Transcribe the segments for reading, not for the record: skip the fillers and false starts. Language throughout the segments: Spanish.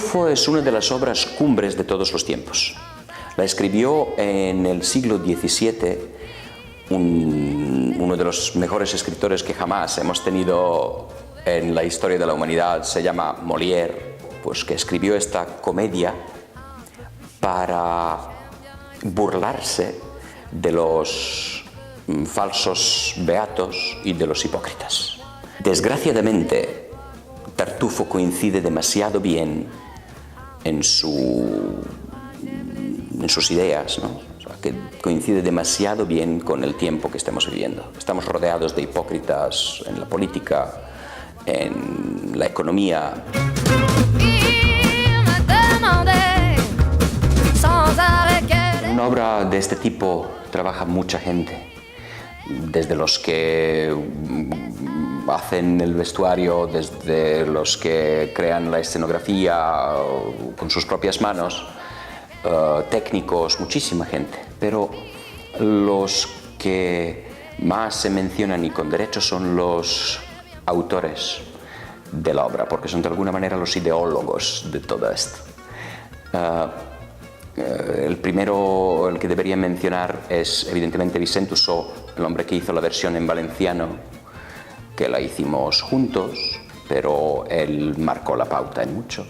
Tartufo es una de las obras cumbres de todos los tiempos. La escribió en el siglo XVII uno de los mejores escritores que jamás hemos tenido en la historia de la humanidad. Se llama Molière, pues que escribió esta comedia para burlarse de los falsos beatos y de los hipócritas. Desgraciadamente, Tartufo coincide demasiado bien en sus ideas, ¿no? O sea, que coincide demasiado bien con el tiempo que estamos viviendo. Estamos rodeados de hipócritas en la política, en la economía. En una obra de este tipo trabaja mucha gente, desde los que hacen el vestuario, desde los que crean la escenografía con sus propias manos, técnicos, muchísima gente. Pero los que más se mencionan y con derecho son los autores de la obra, porque son de alguna manera los ideólogos de todo esto. El primero, el que debería mencionar, es evidentemente Vicent Hussó, el hombre que hizo la versión en valenciano, que la hicimos juntos, pero él marcó la pauta en mucho.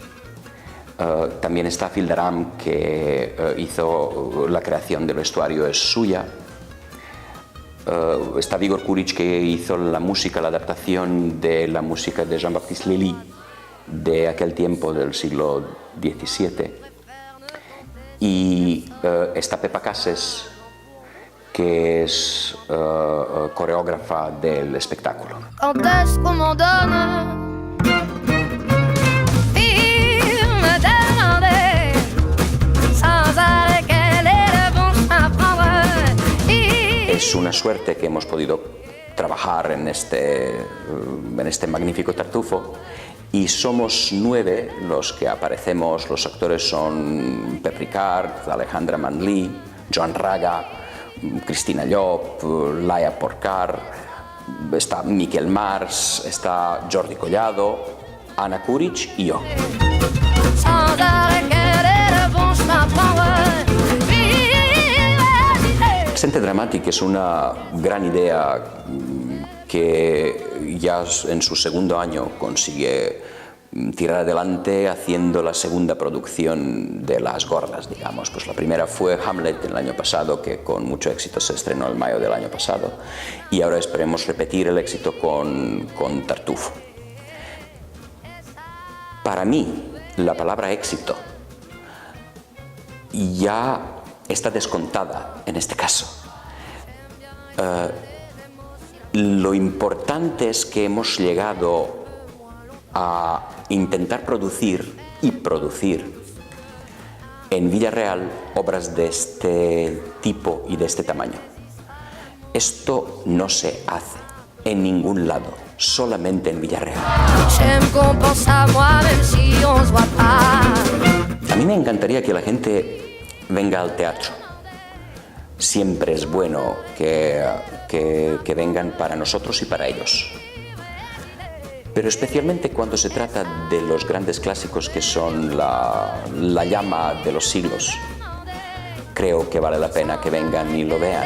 También está Fil d'Aram, que hizo la creación del vestuario, es suya. Está Vigor Kuric, que hizo la música, la adaptación de la música de Jean-Baptiste Lully de aquel tiempo, del siglo XVII. Y está Pepa Casas, que es coreógrafa del espectáculo. Es una suerte que hemos podido trabajar en este magnífico Tartufo, y somos 9 los que aparecemos. Los actores son Pep Ricard, Alejandra Manlí, Joan Raga, Cristina Llop, Laia Porcar, está Miquel Mars, está Jordi Collado, Anna Kuric y yo. Accente Dramatic es una gran idea que ya en su segundo año consigue tirar adelante haciendo la segunda producción de Las Gordas, digamos. Pues la primera fue Hamlet el año pasado, que con mucho éxito se estrenó en mayo del año pasado, y ahora esperemos repetir el éxito con Tartufo. Para mí, la palabra éxito ya está descontada en este caso. Lo importante es que hemos llegado a intentar producir en Villarreal obras de este tipo y de este tamaño. Esto no se hace en ningún lado, solamente en Villarreal. A mí me encantaría que la gente venga al teatro. Siempre es bueno que vengan para nosotros y para ellos. Pero especialmente cuando se trata de los grandes clásicos que son la llama de los siglos, creo que vale la pena que vengan y lo vean.